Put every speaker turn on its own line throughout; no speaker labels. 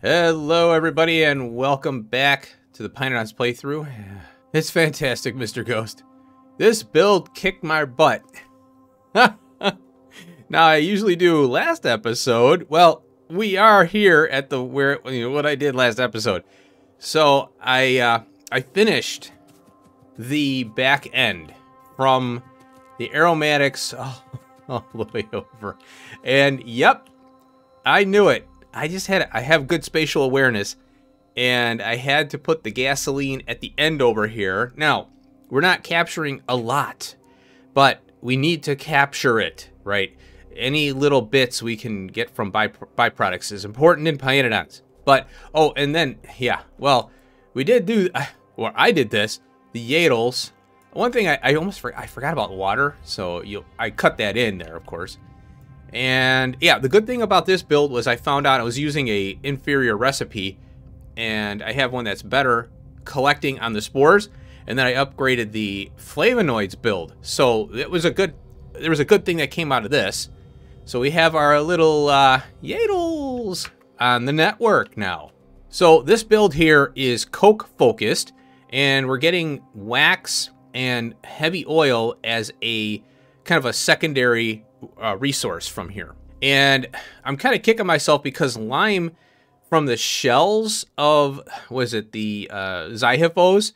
Hello everybody and welcome back to the pYanodons playthrough. It's fantastic, Mr. Ghost. This build kicked my butt. Now I usually do last episode. Well, we are here at the what I did last episode. So I finished the back end from the aromatics all the way over. And yep, I knew it. I have good spatial awareness, and I had to put the gasoline at the end over here. Now, we're not capturing a lot, but we need to capture it, right? Any little bits we can get from byproducts is important in pYanodons. But, oh, and then, yeah, well, we did do, or I did this, the Yodels. One thing I forgot about water, so I cut that in there, of course. And yeah, the good thing about this build was I found out I was using a inferior recipe, and I have one that's better collecting on the spores, and then I upgraded the flavonoids build. So there was a good thing that came out of this. So we have our little Yodels on the network now. So this build here is coke focused, and we're getting wax and heavy oil as a kind of a secondary resource from here. And I'm kind of kicking myself because lime from the shells of, was it the Zyhiphos?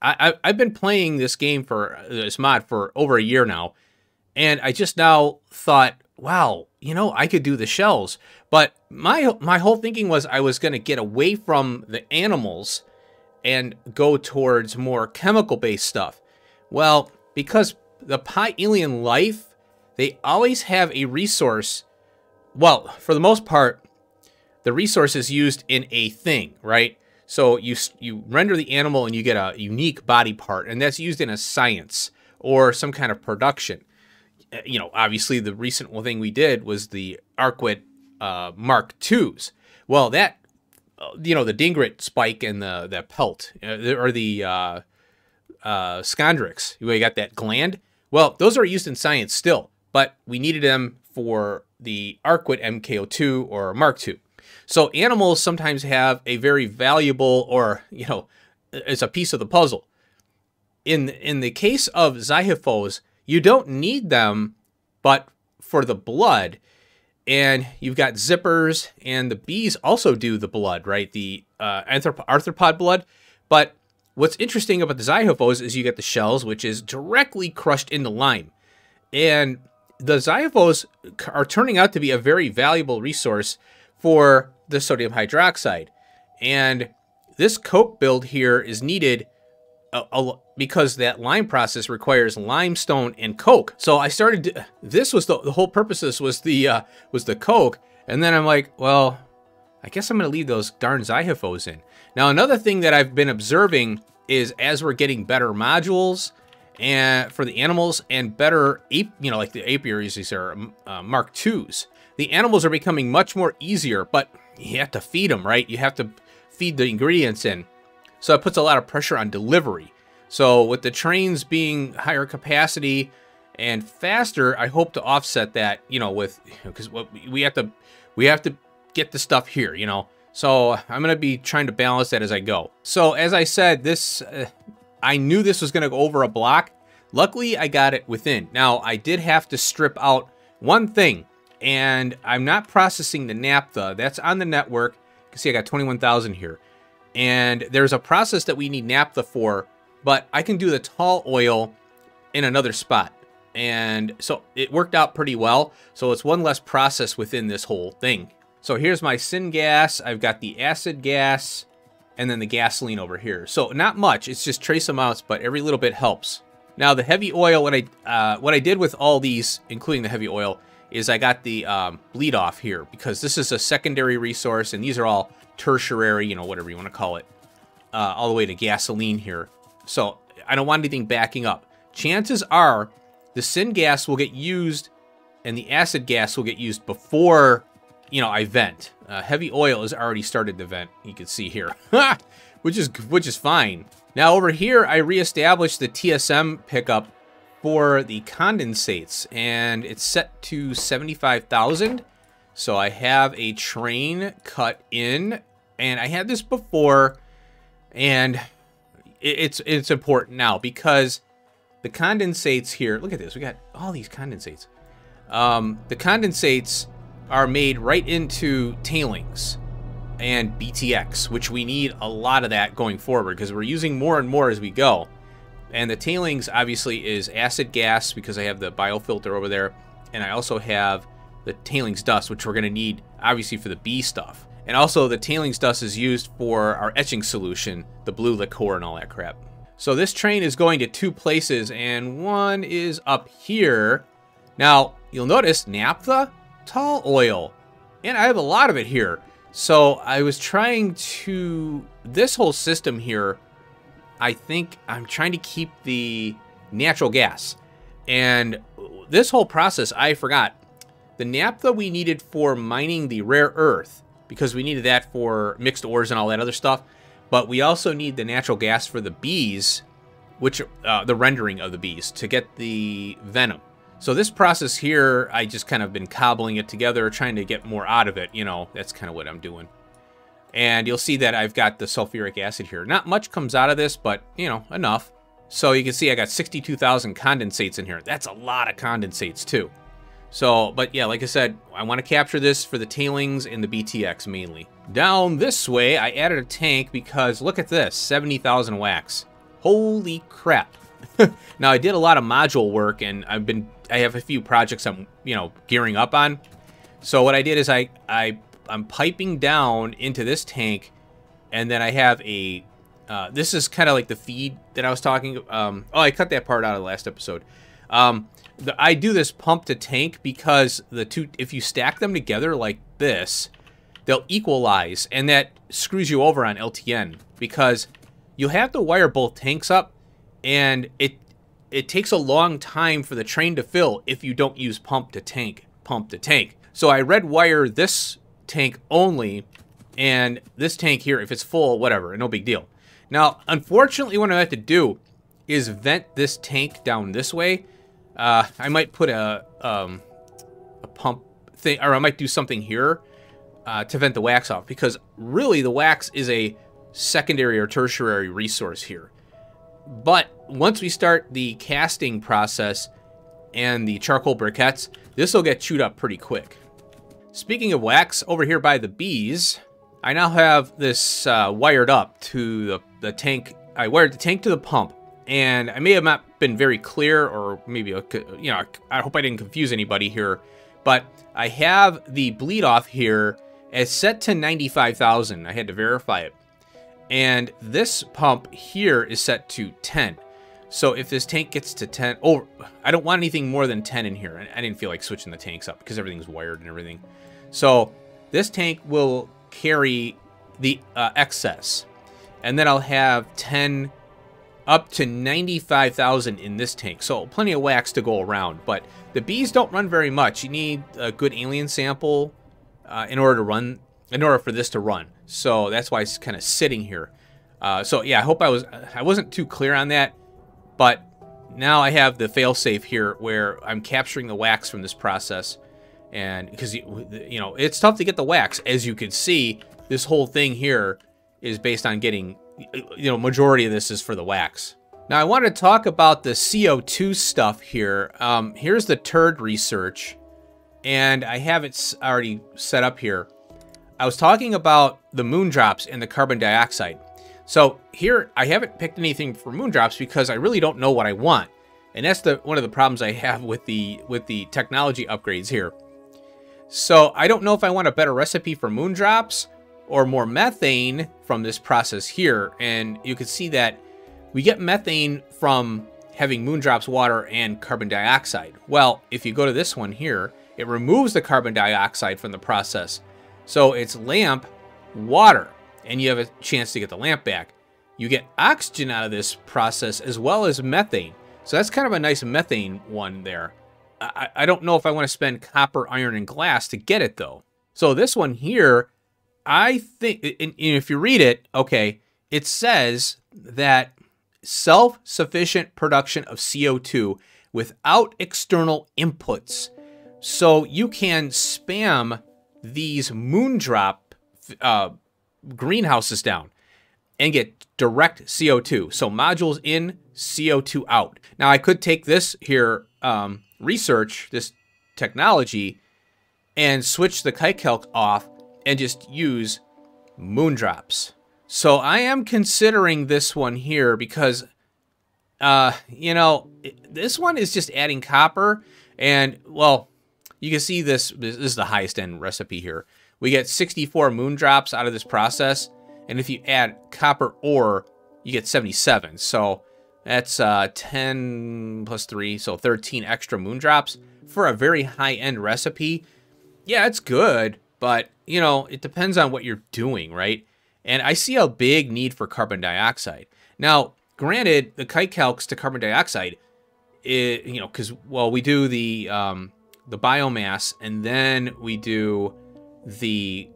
I've been playing this game for this mod for over a year now, and I just now thought, wow, you know, I could do the shells. But my whole thinking was I was going to get away from the animals and go towards more chemical-based stuff. Well, because the alien life, they always have a resource. Well, for the most part, the resource is used in a thing, right? So you render the animal and you get a unique body part, and that's used in a science or some kind of production. You know, obviously the recent thing we did was the Arquid Mark IIs. Well, that, you know, the Dingrit spike and the pelt, or the Scondrix, you got that gland. Well, those are used in science still, but we needed them for the Arquid MK02 or Mark II. So animals sometimes have a very valuable, or, you know, it's a piece of the puzzle. In the case of Zyhiphos, you don't need them, but for the blood, and you've got zippers, and the bees also do the blood, right? The arthropod blood. But what's interesting about the Zyhiphos is you get the shells, which is directly crushed into lime. And the Zyhiphos are turning out to be a very valuable resource for the sodium hydroxide. And this coke build here is needed because that lime process requires limestone and coke. So I started, this was the whole purpose of this was the coke. And then I'm like, well, I guess I'm going to leave those darn Zyhiphos in. Now, another thing that I've been observing is as we're getting better modules and for the animals and better like the apiaries, these are Mark IIs. The animals are becoming much more easier, but you have to feed them, right? You have to feed the ingredients in. So it puts a lot of pressure on delivery. So with the trains being higher capacity and faster, I hope to offset that, you know, because we have to get the stuff here, you know. So I'm going to be trying to balance that as I go. So as I said, this I knew this was going to go over a block. Luckily, I got it within. Now, I did have to strip out one thing, and I'm not processing the naphtha. That's on the network. You can see I got 21,000 here. And there's a process that we need naphtha for, but I can do the tall oil in another spot. And so it worked out pretty well. So it's one less process within this whole thing. So here's my syngas. I've got the acid gas and then the gasoline over here. So not much, it's just trace amounts, but every little bit helps. Now the heavy oil, what I did with all these, including the heavy oil, is I got the bleed off here because this is a secondary resource and these are all tertiary, you know, whatever you want to call it, all the way to gasoline here. So I don't want anything backing up. Chances are the syngas will get used and the acid gas will get used before, you know, I vent. Heavy oil has already started to vent. You can see here, which is fine. Now over here, I reestablished the TSM pickup for the condensates, and it's set to 75,000. So I have a train cut in, and I had this before, and it's important now because the condensates here, look at this, we got all these condensates. The condensates are made right into tailings and BTX, which we need a lot of that going forward because we're using more and more as we go. And the tailings obviously is acid gas because I have the biofilter over there, and I also have the tailings dust, which we're going to need obviously for the bee stuff. And also the tailings dust is used for our etching solution, the blue liqueur and all that crap. So this train is going to 2 places, and one is up here. Now, you'll notice naphtha, tall oil, and I have a lot of it here. So I was trying to, this whole system here, I think I'm trying to keep the natural gas. And this whole process, I forgot. The naphtha we needed for mining the rare earth, because we needed that for mixed ores and all that other stuff. But we also need the natural gas for the bees, which the rendering of the bees to get the venom. So this process here, I just kind of been cobbling it together, trying to get more out of it. You know, that's kind of what I'm doing. And you'll see that I've got the sulfuric acid here. Not much comes out of this, but, you know, enough. So you can see I got 62,000 condensates in here. That's a lot of condensates, too. So, but yeah, like I said, I want to capture this for the tailings and the BTX mainly. Down this way, I added a tank because, look at this, 70,000 wax. Holy crap. Now, I did a lot of module work, and I have a few projects I'm, you know, gearing up on. So what I did is I'm piping down into this tank, and then I have a, this is kind of like the feed that I was talking, oh, I cut that part out of the last episode. I do this pump to tank because the two, if you stack them together like this, they'll equalize, and that screws you over on LTN because you'll have to wire both tanks up, and it takes a long time for the train to fill if you don't use pump to tank. So I red wire this tank only, and this tank here, if it's full, whatever, no big deal. Now, unfortunately, what I have to do is vent this tank down this way. I might put a pump thing, or I might do something here to vent the wax off, because really the wax is a secondary or tertiary resource here. But once we start the casting process and the charcoal briquettes, this will get chewed up pretty quick. Speaking of wax, over here by the bees, I now have this wired up to the tank. I wired the tank to the pump, and I may have not been very clear, or maybe, you know, I hope I didn't confuse anybody here, but I have the bleed off here as set to 95,000. I had to verify it. And this pump here is set to 10. So if this tank gets to 10, oh, I don't want anything more than 10 in here. I didn't feel like switching the tanks up because everything's wired and everything. So this tank will carry the excess. And then I'll have 10 up to 95,000 in this tank. So plenty of wax to go around. But the bees don't run very much. You need a good alien sample in order for this to run. So that's why it's kind of sitting here. So yeah, I hope I wasn't too clear on that, but now I have the failsafe here where I'm capturing the wax from this process, and because you know it's tough to get the wax, as you can see, this whole thing here is based on getting, you know, majority of this is for the wax. Now I want to talk about the CO2 stuff here. Here's the turd research, and I have it already set up here. I was talking about the moondrops and the carbon dioxide. So here, I haven't picked anything for moondrops because I really don't know what I want. And that's one of the problems I have with the technology upgrades here. So I don't know if I want a better recipe for moondrops or more methane from this process here. And you can see that we get methane from having moondrops water and carbon dioxide. Well, if you go to this one here, it removes the carbon dioxide from the process. So it's lamp, water, and you have a chance to get the lamp back. You get oxygen out of this process as well as methane. So that's kind of a nice methane one there. I don't know if I want to spend copper, iron, and glass to get it, though. So this one here, I think, and if you read it, okay, it says that self-sufficient production of CO2 without external inputs. So you can spam these moondrop greenhouses down and get direct CO2. So modules in, CO2 out. Now I could take this here, research, this technology, and switch the kite calc off and just use moondrops. So I am considering this one here because, you know, this one is just adding copper. And, well, you can see this is the highest end recipe here. We get 64 moondrops out of this process. And if you add copper ore, you get 77. So that's 10 plus 3, so 13 extra moondrops for a very high-end recipe. Yeah, it's good, but, you know, it depends on what you're doing, right? And I see a big need for carbon dioxide. Now, granted, the kite calcs to carbon dioxide, you know, because, well, we do the biomass, and then we do the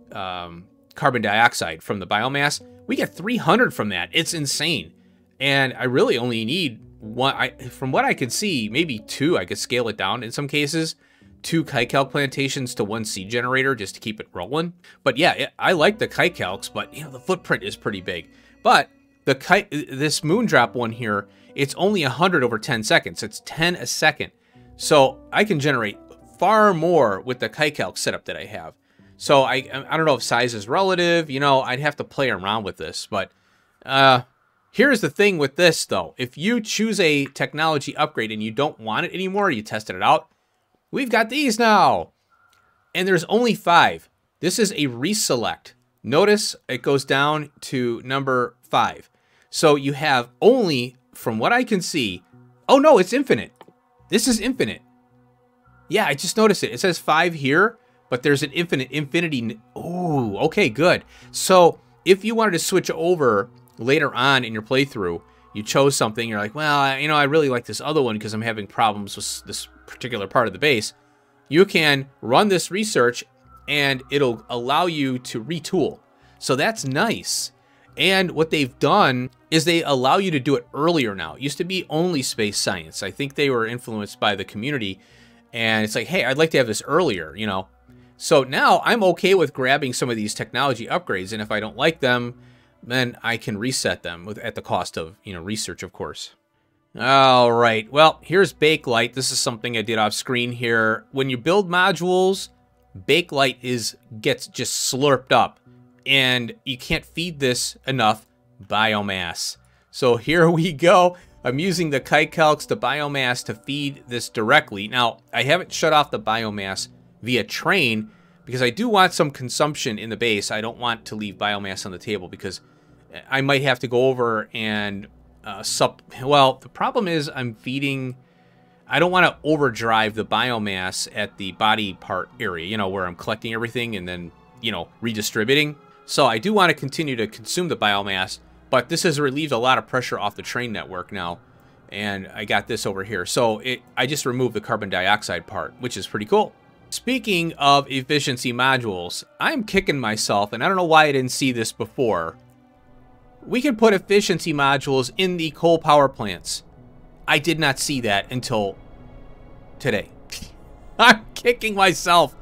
carbon dioxide from the biomass. We get 300 from that. It's insane. And I really only need one. From what I could see, maybe 2. I could scale it down in some cases. 2 kite calc plantations to 1 seed generator just to keep it rolling. But yeah, I like the kite calcs, but you know, the footprint is pretty big. But this moondrop one here, it's only 100 over 10 seconds. It's 10 a second. So I can generate far more with the kite calc setup that I have. So I don't know if size is relative, you know, I'd have to play around with this, but here's the thing with this though. If you choose a technology upgrade and you don't want it anymore, you tested it out, we've got these now. And there's only 5. This is a reselect. Notice it goes down to number 5. So you have only, from what I can see, oh no, it's infinite. This is infinite. Yeah, I just noticed it. It says 5 here, but there's an infinity. Oh, okay, good. So if you wanted to switch over later on in your playthrough, you chose something, you're like, well, you know, I really like this other one because I'm having problems with this particular part of the base. You can run this research and it'll allow you to retool. So that's nice. And what they've done is they allow you to do it earlier now. It used to be only space science. I think they were influenced by the community. And it's like, hey, I'd like to have this earlier, you know. So now I'm okay with grabbing some of these technology upgrades. And if I don't like them, then I can reset them at the cost of, you know, research, of course. All right. Well, here's Bakelite. This is something I did off screen here. When you build modules, Bakelite gets just slurped up. And you can't feed this enough biomass. So here we go. I'm using the kite calcs to biomass to feed this directly. Now, I haven't shut off the biomass via train because I do want some consumption in the base. I don't want to leave biomass on the table because I might have to go over and well, the problem is I'm feeding. I don't want to overdrive the biomass at the body part area, you know, where I'm collecting everything and then, you know, redistributing. So I do want to continue to consume the biomass, but this has relieved a lot of pressure off the train network now. And I got this over here. So I just removed the carbon dioxide part, which is pretty cool. Speaking of efficiency modules, I'm kicking myself, and I don't know why I didn't see this before. We can put efficiency modules in the coal power plants. I did not see that until today. I'm kicking myself.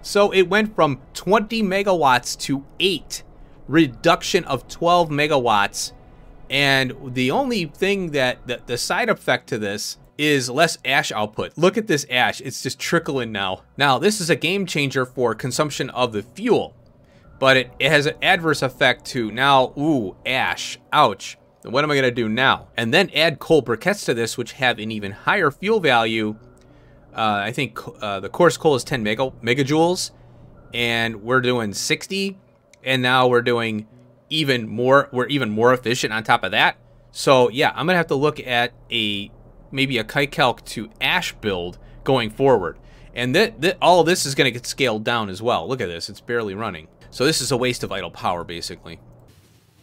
So it went from 20 megawatts to 8. Reduction of 12 megawatts. And the only thing that the side effect to this is less ash output. Look at this ash. It's just trickling now. Now, this is a game changer for consumption of the fuel. But it has an adverse effect to now, ooh, ash. Ouch. What am I going to do now? And then add coal briquettes to this, which have an even higher fuel value. I think the coarse coal is 10 megajoules. And we're doing 60. And now we're doing even more. We're even more efficient on top of that. So, yeah, I'm going to have to look at maybe a kite calc to ash build going forward. And all this is going to get scaled down as well. Look at this. It's barely running. So this is a waste of idle power, basically.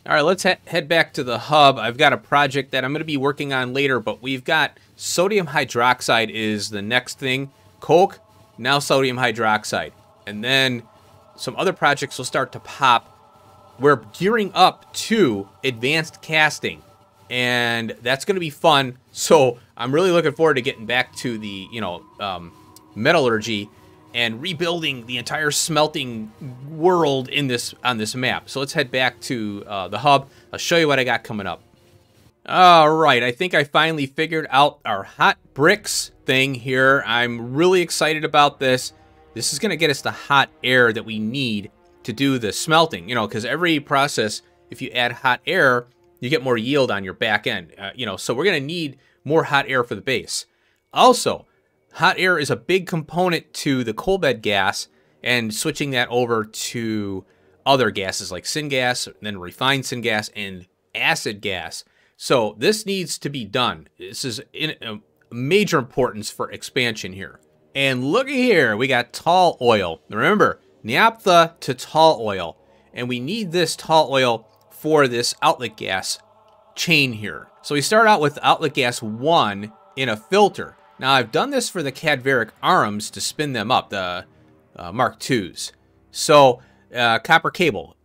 All right, let's head back to the hub. I've got a project that I'm going to be working on later, but we've got sodium hydroxide is the next thing. Coke, now sodium hydroxide. And then some other projects will start to pop. We're gearing up to advanced casting, and that's going to be fun. So I'm really looking forward to getting back to the, metallurgy and rebuilding the entire smelting world in this on this map. So let's head back to the hub. I'll show you what I got coming up. All right, I think I finally figured out our hot bricks thing here. I'm really excited about this. This is going to get us the hot air that we need to do the smelting, you know, because every process, if you add hot air, you get more yield on your back end, you know, so we're going to need more hot air for the base. Also, hot air is a big component to the coal bed gas, and switching that over to other gases like syngas, then refined syngas, and acid gas. So this needs to be done. This is in major importance for expansion here. And looky here, we got tall oil. Remember, naphtha to tall oil. And we need this tall oil for this outlet gas chain here. So we start out with outlet gas 1 in a filter. Now I've done this for the cadaveric arms to spin them up, the Mark IIs. So copper cable.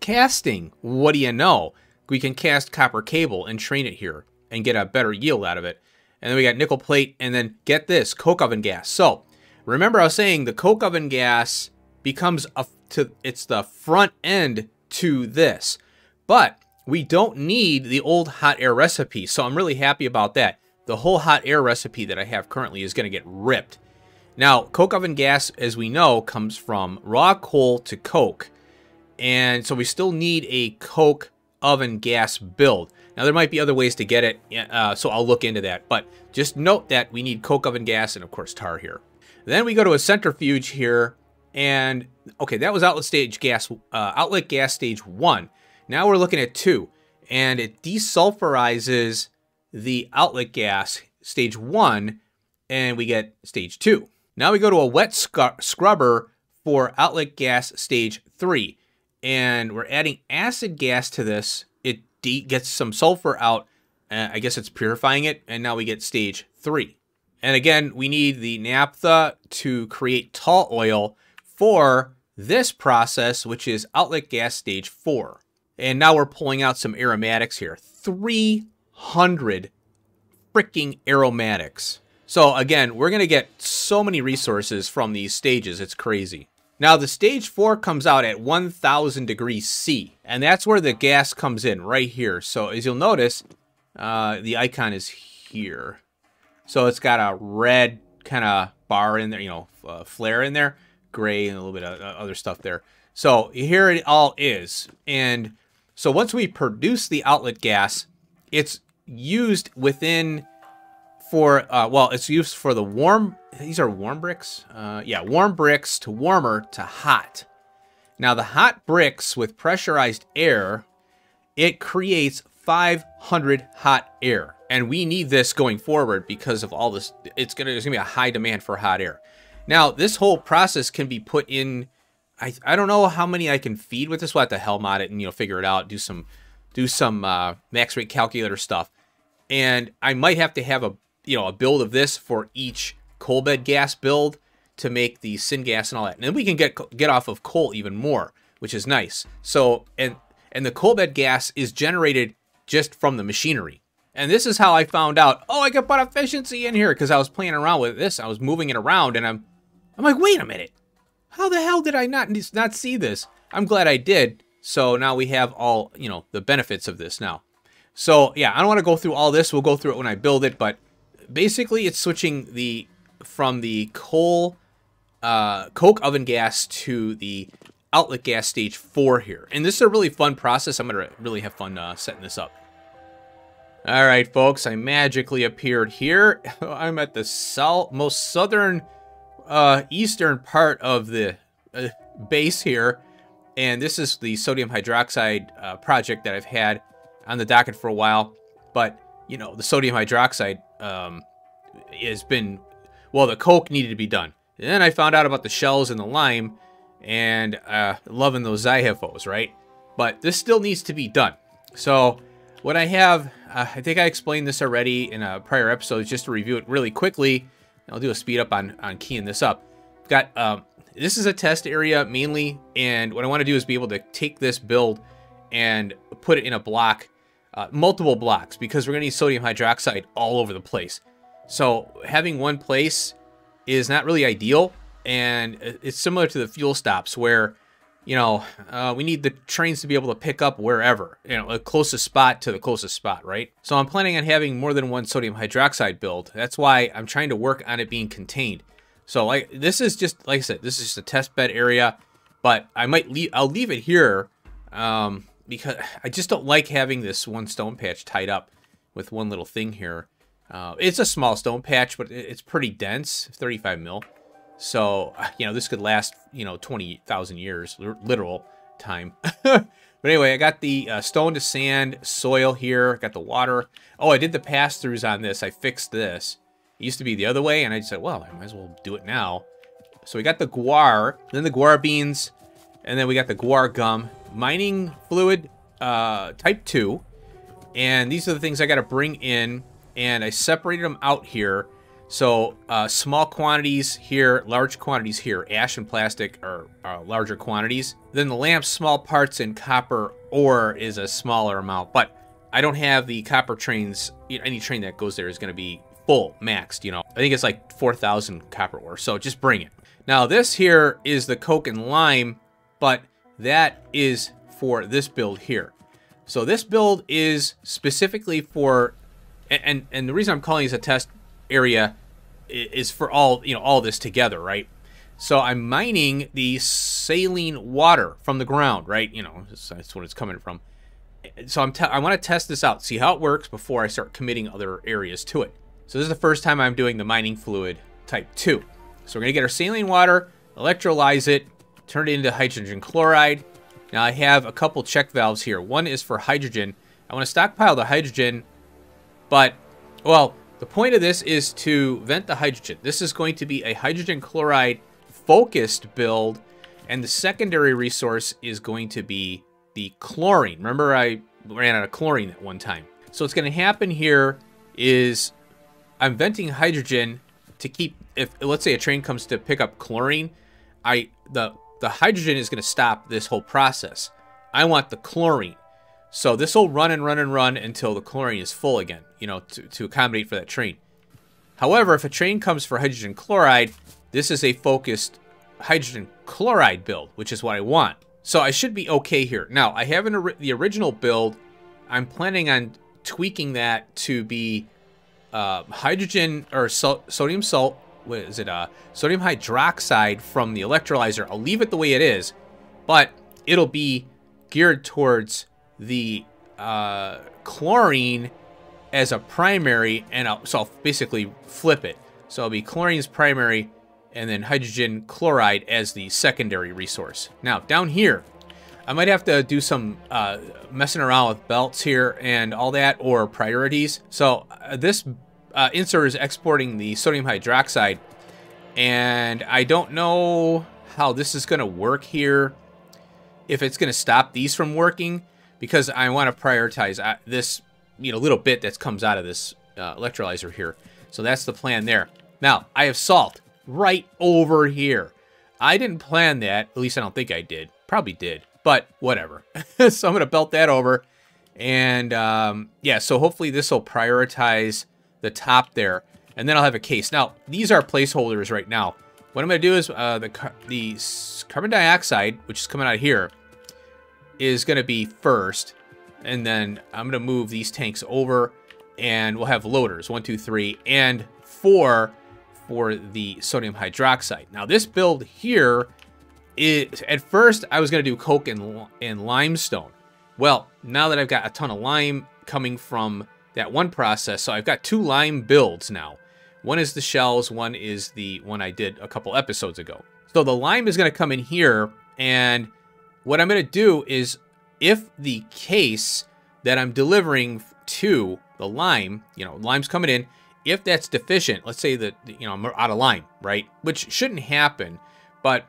Casting. What do you know? We can cast copper cable and train it here and get a better yield out of it. And then we got nickel plate, and then get this, coke oven gas. So remember I was saying the coke oven gas becomes it's the front end to this. But we don't need the old hot air recipe, so I'm really happy about that. The whole hot air recipe that I have currently is going to get ripped. Now, coke oven gas, as we know, comes from raw coal to coke. And so we still need a coke oven gas build. Now, there might be other ways to get it, so I'll look into that. But just note that we need coke oven gas and, of course, tar here. Then we go to a centrifuge here. And, okay, that was outlet gas stage 1. Now we're looking at 2. And it desulfurizes the outlet gas stage 1, and we get stage 2. Now we go to a wet scrubber for outlet gas stage 3. And we're adding acid gas to this. It gets some sulfur out. I guess it's purifying it. And now we get stage 3. And again, we need the naphtha to create tall oil for this process, which is outlet gas stage 4. And now we're pulling out some aromatics here. 300 freaking aromatics. So again, we're going to get so many resources from these stages. It's crazy. Now, the stage 4 comes out at 1000 degrees C, and that's where the gas comes in, right here. So as you'll notice, the icon is here. So it's got a red kind of bar in there, you know, flare in there, gray, and a little bit of other stuff there. So here it all is. And so once we produce the outlet gas, it's used within for, well, it's used for the warm, these are warm bricks? Yeah, warm bricks to warmer to hot. Now the hot bricks with pressurized air, it creates 500 hot air. And we need this going forward because of all this. There's gonna be a high demand for hot air. Now this whole process can be put in, I don't know how many I can feed with this. We'll have to helm mod it and, you know, figure it out, do some max rate calculator stuff. And I might have to have a build of this for each coal bed gas build to make the syngas and all that. And then we can get off of coal even more, which is nice. So, and the coal bed gas is generated just from the machinery. And this is how I found out, oh, I could put efficiency in here, because I was playing around with this. I was moving it around, and I'm like, wait a minute. How the hell did I not see this? I'm glad I did. So now we have all, you know, the benefits of this now. So yeah, I don't want to go through all this. We'll go through it when I build it, but basically it's switching from the coke oven gas to the outlet gas stage 4 here. And this is a really fun process. I'm going to really have fun setting this up. All right, folks, I magically appeared here. I'm at the most southern, eastern part of the base here. And this is the sodium hydroxide project that I've had on the docket for a while. But, you know, the sodium hydroxide has been, well, the coke needed to be done. And then I found out about the shells and the lime, and loving those XIHFOs, right? But this still needs to be done. So what I have, I think I explained this already in a prior episode, just to review it really quickly. I'll do a speed up on keying this up. Got this is a test area mainly, and what I want to do is be able to take this build and put it in a block, multiple blocks, because we're going to need sodium hydroxide all over the place. So having one place is not really ideal, And it's similar to the fuel stops where, you know, we need the trains to be able to pick up wherever, you know, the closest spot to the closest spot, right? So I'm planning on having more than one sodium hydroxide build. That's why I'm trying to work on it being contained. So like, this is just, like I said, this is just a test bed area, but I'll leave it here because I just don't like having this one stone patch tied up with one little thing here. It's a small stone patch, but it's pretty dense, 35 mil. So, you know, this could last, you know, 20,000 years, literal time. But anyway, I got the stone to sand soil here. Got the water. Oh, I did the pass-throughs on this. I fixed this. It used to be the other way, and I said, well, I might as well do it now. So we got the guar, then the guar beans, and then we got the guar gum. Mining fluid type 2. And these are the things I got to bring in, and I separated them out here. So small quantities here, large quantities here. Ash and plastic are larger quantities. Then the lamp, small parts, and copper ore is a smaller amount. But I don't have the copper trains. Any train that goes there is going to be full, maxed, you know. I think it's like 4,000 copper ore. So just bring it. Now this here is the coke and lime, but that is for this build here. So this build is specifically for, and the reason I'm calling this a test area is for all, you know, all this together, right? So I'm mining the saline water from the ground, right? You know, that's what it's coming from. So I want to test this out, see how it works before I start committing other areas to it. So this is the first time I'm doing the mining fluid type 2. So we're gonna get our saline water, electrolyze it, turn it into hydrogen chloride. Now I have a couple check valves here. One is for hydrogen. I want to stockpile the hydrogen, but, well, the point of this is to vent the hydrogen. This is going to be a hydrogen chloride focused build, and the secondary resource is going to be the chlorine. Remember, I ran out of chlorine at one time. So what's going to happen here is I'm venting hydrogen to keep, if let's say a train comes to pick up chlorine, the hydrogen is going to stop this whole process. I want the chlorine. So this will run and run and run until the chlorine is full again, you know, to accommodate for that train. However, if a train comes for hydrogen chloride, this is a focused hydrogen chloride build, which is what I want. So I should be okay here. Now, I have the original build. I'm planning on tweaking that to be hydrogen or sodium salt. What is it? Sodium hydroxide from the electrolyzer. I'll leave it the way it is, but it'll be geared towards the chlorine as a primary, and so I'll basically flip it. So it'll be chlorine's primary, and then hydrogen chloride as the secondary resource. Now, down here, I might have to do some messing around with belts here and all that, or priorities. So this insert is exporting the sodium hydroxide, and I don't know how this is going to work here, if it's going to stop these from working, because I want to prioritize this, you know, little bit that comes out of this electrolyzer here. So that's the plan there. Now, I have salt right over here. I didn't plan that. At least I don't think I did. Probably did, but whatever. So I'm going to belt that over. And yeah, so hopefully this will prioritize the top there. And then I'll have a case. Now, these are placeholders right now. What I'm going to do is the carbon dioxide, which is coming out here, is going to be first. And then I'm going to move these tanks over, and we'll have loaders, 1, 2, 3, and 4 for the sodium hydroxide. Now, this build here is, at first, I was going to do coke and limestone. Well, now that I've got a ton of lime coming from that one process, so I've got 2 lime builds now. One is the shells, one is the one I did a couple episodes ago. So the lime is going to come in here, and what I'm going to do is, if the case that I'm delivering to the lime, you know, lime's coming in, if that's deficient, let's say that, you know, I'm out of lime, right? Which shouldn't happen, but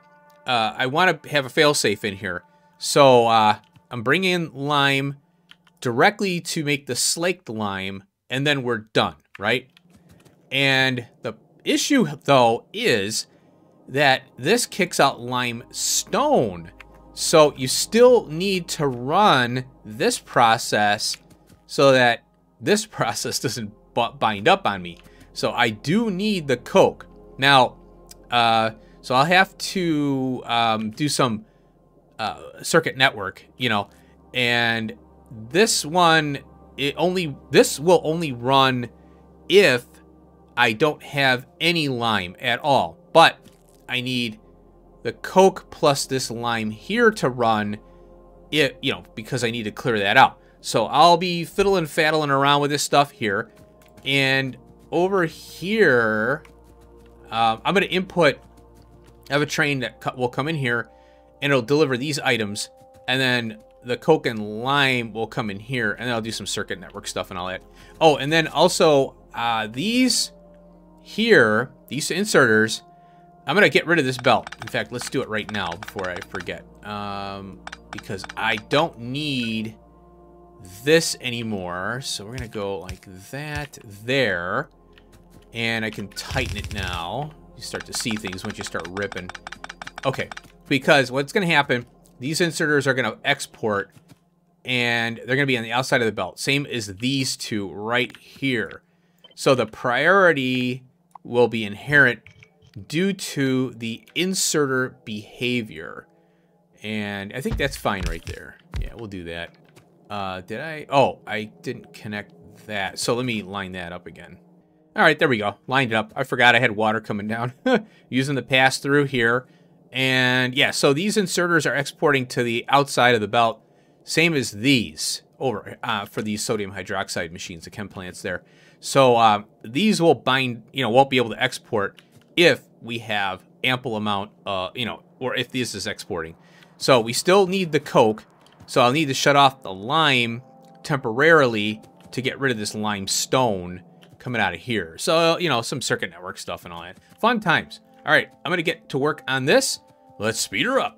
I want to have a failsafe in here. So I'm bringing in lime directly to make the slaked lime, and then we're done, right? And the issue, though, is that this kicks out limestone. So you still need to run this process so that this process doesn't bind up on me. So I do need the coke. Now, So I'll have to do some circuit network, and this one, this will only run if I don't have any lime at all. But I need the coke plus this lime here to run it, because I need to clear that out. So I'll be fiddling faddling around with this stuff here. And over here, I'm going to input, I have a train that will come in here and it'll deliver these items. And then the coke and lime will come in here, and then I'll do some circuit network stuff and all that. Oh, and then also these here, these inserters, I'm going to get rid of this belt. In fact, let's do it right now before I forget. Because I don't need this anymore. So we're going to go like that there. And I can tighten it now. You start to see things once you start ripping. Okay, because what's going to happen, these inserters are going to export, and they're going to be on the outside of the belt. Same as these two right here. So the priority will be inherent due to the inserter behavior. And I think that's fine right there. Yeah, we'll do that. Did I? Oh, I didn't connect that. So let me line that up again. All right, there we go. Lined it up. I forgot I had water coming down. Using the pass-through here. And yeah, so these inserters are exporting to the outside of the belt. Same as these over for these sodium hydroxide machines, the chem plants there. So these will bind, won't be able to export if we have ample amount, or if this is exporting. So we still need the coke. So I'll need to shut off the lime temporarily to get rid of this limestone coming out of here. So, some circuit network stuff and all that. Fun times. All right, I'm going to get to work on this. Let's speed her up.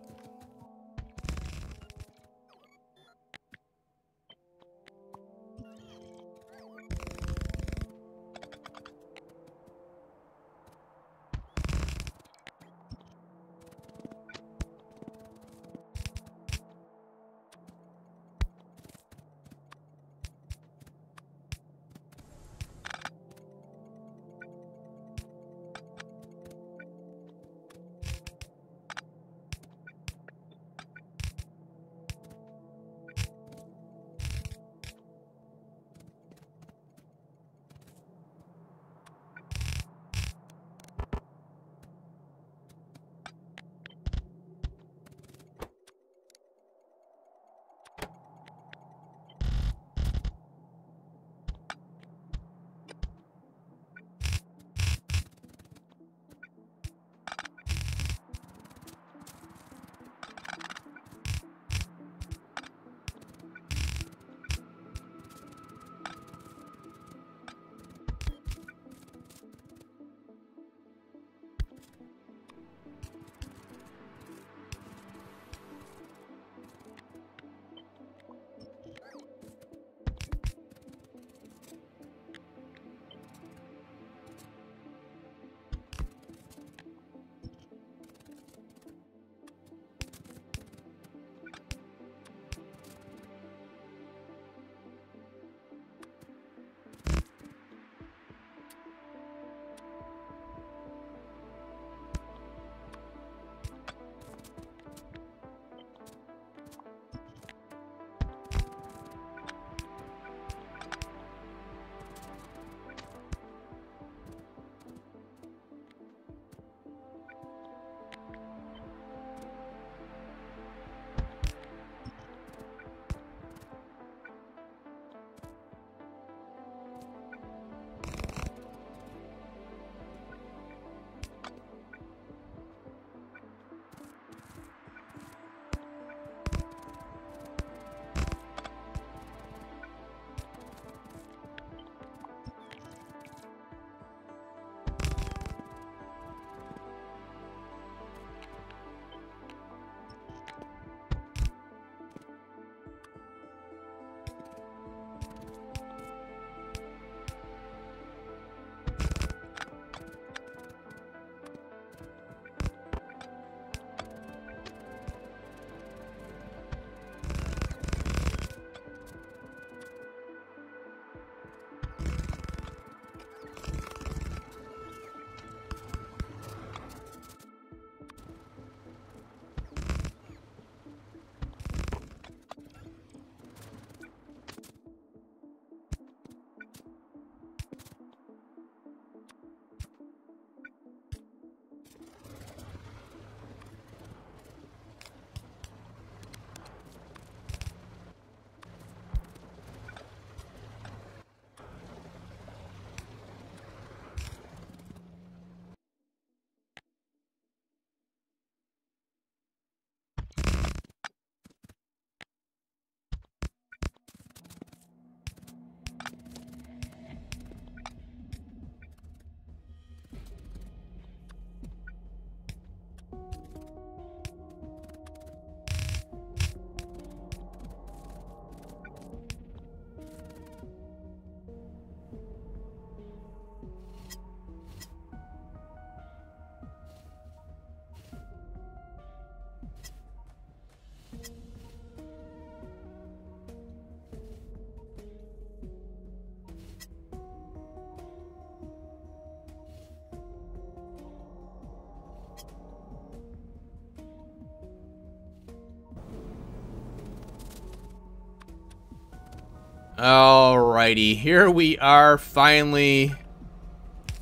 Alrighty, here we are finally.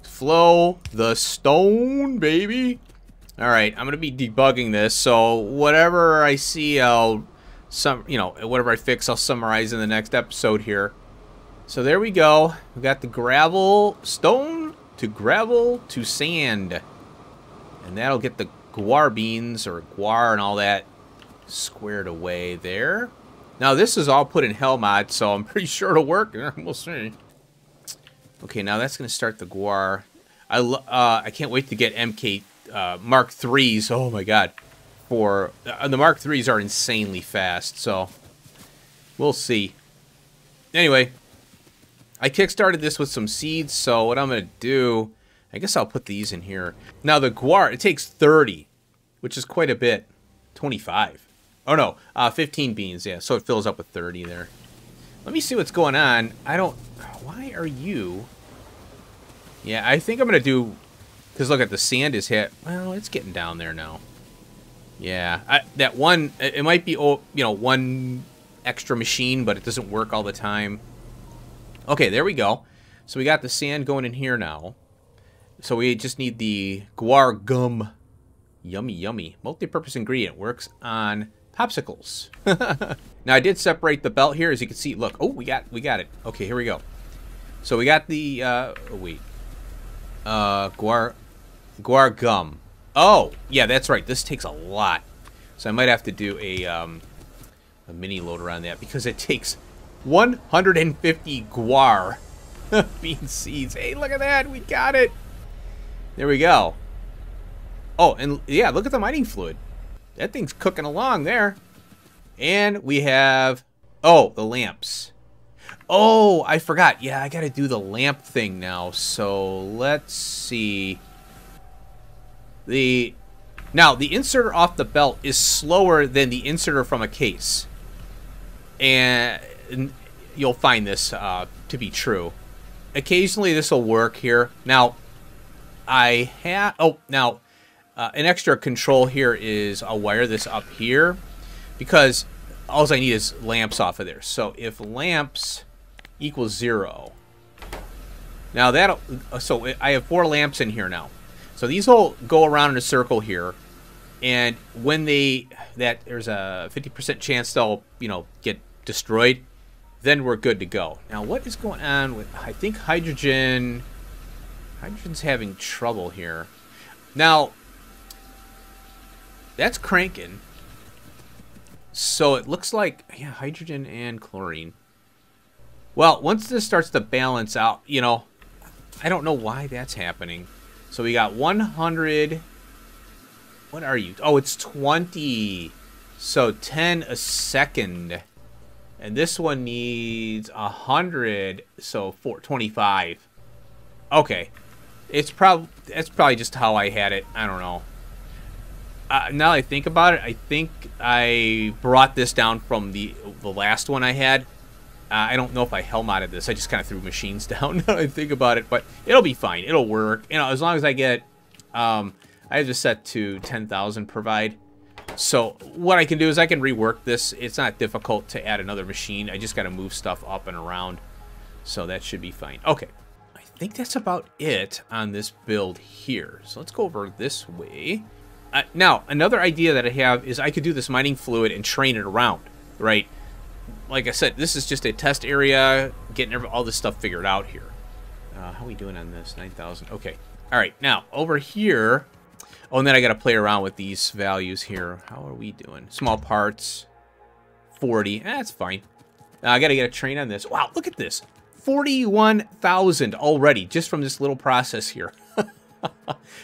Flow the stone, baby. Alright, I'm gonna be debugging this, so whatever I see, whatever I fix, I'll summarize in the next episode here. So there we go. We got the gravel, stone to gravel to sand. And that'll get the guar beans, or guar and all that, squared away there. Now this is all put in hell mod, so I'm pretty sure it'll work. We'll see. Okay, now that's going to start the guar. I can't wait to get MK Mark 3s. Oh my god. For the Mark 3s are insanely fast, so we'll see. Anyway, I kickstarted this with some seeds, so what I'm going to do, I guess I'll put these in here. Now the guar, it takes 30, which is quite a bit. 25. Oh no, 15 beans, yeah, so it fills up with 30 there. Let me see what's going on. Why are you? Yeah, I think I'm going to do, because look at the sand is hit. Well, it's getting down there now. Yeah, that one, it might be, one extra machine, but it doesn't work all the time. Okay, there we go. So we got the sand going in here now. So we just need the guar gum. Yummy, yummy. Multi-purpose ingredient. Works on popsicles. Now I did separate the belt here, as you can see. Look, oh, we got it. Okay, here we go. So we got the guar gum. Oh, yeah, that's right. This takes a lot, so I might have to do a mini loader on that, because it takes 150 guar bean seeds. Hey, look at that. We got it. There we go. Oh, and yeah, look at the mining fluid. That thing's cooking along there. And we have, oh, the lamps. Oh, I forgot. Yeah, I got to do the lamp thing now. So let's see. Now, the inserter off the belt is slower than the inserter from a case. And you'll find this to be true. Occasionally, this will work here. Now, an extra control here is I'll wire this up here, because all I need is lamps off of there. So if lamps equals 0, now so I have 4 lamps in here now. So these will go around in a circle here, and when there's a 50% chance they'll get destroyed, then we're good to go. Now what is going on with, I think hydrogen's having trouble here. Now that's cranking. So it looks like, yeah, hydrogen and chlorine. Well, once this starts to balance out, I don't know why that's happening. So we got 100. What are you? Oh, it's 20. So 10 a second. And this one needs 100. So 25. Okay. That's probably just how I had it. I don't know. Now that I think about it, I think I brought this down from the last one I had. I don't know if I hell modded this. I just kind of threw machines down now that I think about it. But it'll be fine. It'll work. As long as I get... I have this set to 10,000 provide. So what I can do is I can rework this. It's not difficult to add another machine. I just got to move stuff up and around. So that should be fine. Okay. I think that's about it on this build here. So let's go over this way. Now, another idea that I have is I could do this mining fluid and train it around, right? Like I said, this is just a test area, getting all this stuff figured out here. How are we doing on this? 9,000. Okay. All right. Now, over here. Oh, and then I got to play around with these values here. How are we doing? Small parts. 40. That's fine. I got to get a train on this. Wow, look at this. 41,000 already just from this little process here.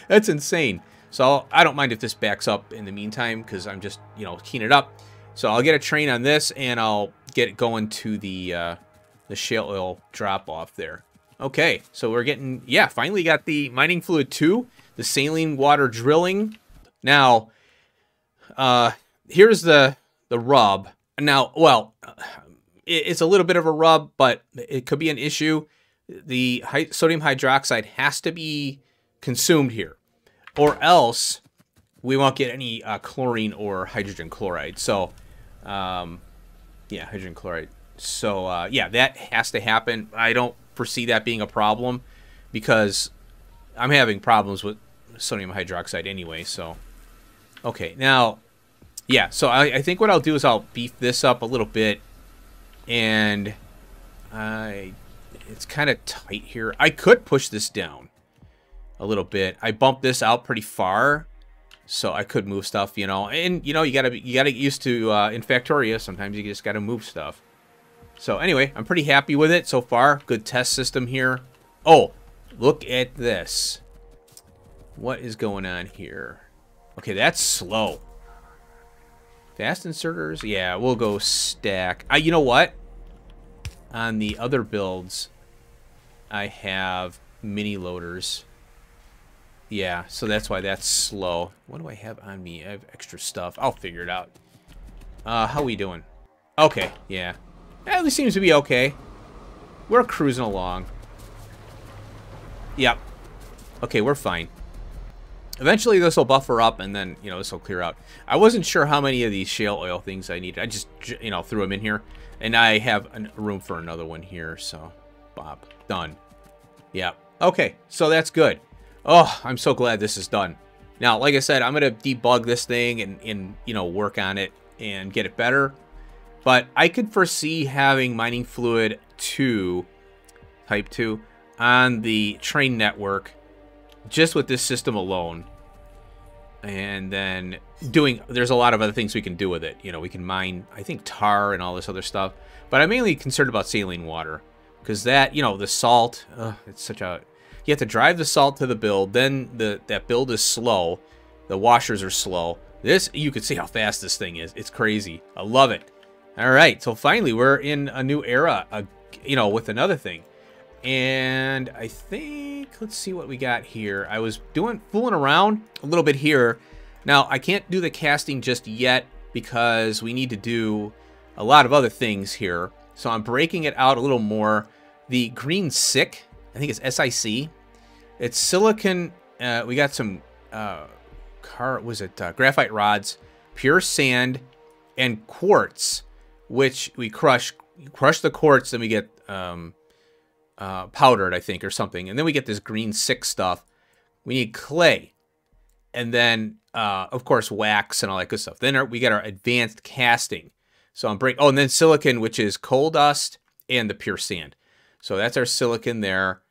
That's insane. So I don't mind if this backs up in the meantime, because I'm just, keying it up. So I'll get a train on this, and I'll get it going to the shale oil drop off there. Okay, so we're getting, yeah, finally got the mining fluid 2, the saline water drilling. Now, here's the rub. Now, well, it's a little bit of a rub, but it could be an issue. The sodium hydroxide has to be consumed here, or else we won't get any chlorine or hydrogen chloride. So, yeah, hydrogen chloride. So, yeah, that has to happen. I don't foresee that being a problem because I'm having problems with sodium hydroxide anyway, so. Okay, now, yeah, so I think what I'll do is I'll beef this up a little bit, and it's kind of tight here. I could push this down a little bit. I bumped this out pretty far, so I could move stuff, you know. And, you know, you gotta get used to, in Factorio, sometimes you just gotta move stuff. So, anyway, I'm pretty happy with it so far. Good test system here. Oh, look at this. What is going on here? Okay, that's slow. Fast inserters? Yeah, we'll go stack. You know what? On the other builds, I have mini loaders. Yeah, so that's why that's slow. What do I have on me? I have extra stuff. I'll figure it out. How we doing? Okay, yeah. At least seems to be okay. We're cruising along. Yep. Okay, we're fine. Eventually this will buffer up, and then, you know, this will clear out. I wasn't sure how many of these shale oil things I needed. I just, you know, threw them in here. And I have room for another one here, so bop. Done. Yeah. Okay, so that's good. Oh, I'm so glad this is done. Now, like I said, I'm going to debug this thing and, you know, work on it and get it better. But I could foresee having mining fluid 2, type 2, on the train network just with this system alone. And then there's a lot of other things we can do with it. You know, we can mine, I think, tar and all this other stuff. But I'm mainly concerned about saline water. Because that, you know, the salt, it's such a... You have to drive the salt to the build. Then that build is slow. The washers are slow. This, you can see how fast this thing is. It's crazy. I love it. All right, so finally we're in a new era, you know, with another thing. And I think, let's see what we got here. I was fooling around a little bit here. Now, I can't do the casting just yet because we need to do a lot of other things here. So I'm breaking it out a little more. The green SiC, I think it's SiC. It's silicon. We got some graphite rods, pure sand, and quartz, which we crush. You crush the quartz, then we get powdered, I think, or something. And then we get this green SiC stuff. We need clay. And then, of course, wax and all that good stuff. Then we get our advanced casting. So I'm breaking... Oh, and then silicon, which is coal dust and the pure sand. So that's our silicon there.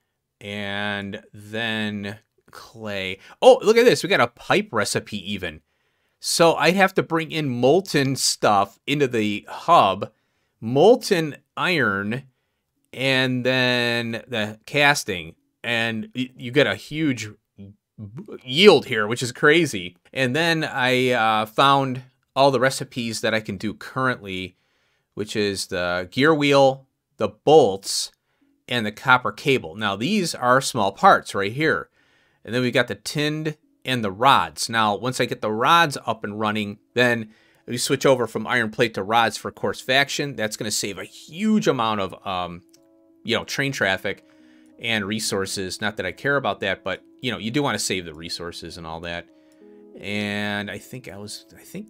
And then clay. Oh, look at this. We got a pipe recipe even. So I'd have to bring in molten stuff into the hub. Molten iron... and then the casting, and you get a huge yield here, which is crazy. And then I found all the recipes that I can do currently, which is the gear wheel, the bolts, and the copper cable. Now, these are small parts right here. And then we got the tinned and the rods. Now, once I get the rods up and running, then we switch over from iron plate to rods for coarse faction. That's going to save a huge amount of you know, train traffic and resources. Not that I care about that, but, you know, you do want to save the resources and all that. And I think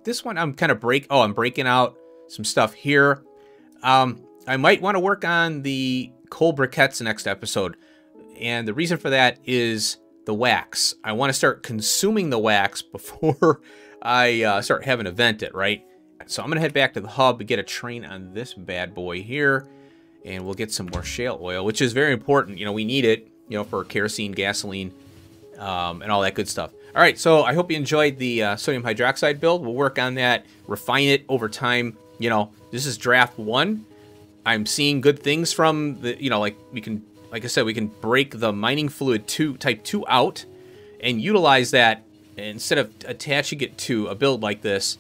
this one, I'm kind of I'm breaking out some stuff here. I might want to work on the coal briquettes next episode. And the reason for that is the wax. I want to start consuming the wax before I start having to vent it, right? So I'm going to head back to the hub to get a train on this bad boy here. And we'll get some more shale oil, which is very important. You know, we need it, you know, for kerosene, gasoline, and all that good stuff. All right, so I hope you enjoyed the sodium hydroxide build. We'll work on that, refine it over time. You know, this is draft 1. I'm seeing good things from the, you know, like I said, we can break the mining fluid type 2 out and utilize that instead of attaching it to a build like this.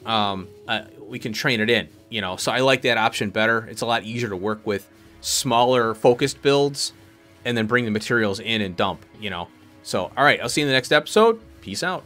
We can train it in. You know, so I like that option better. It's a lot easier to work with smaller focused builds and then bring the materials in and dump, you know. So, all right, I'll see you in the next episode. Peace out.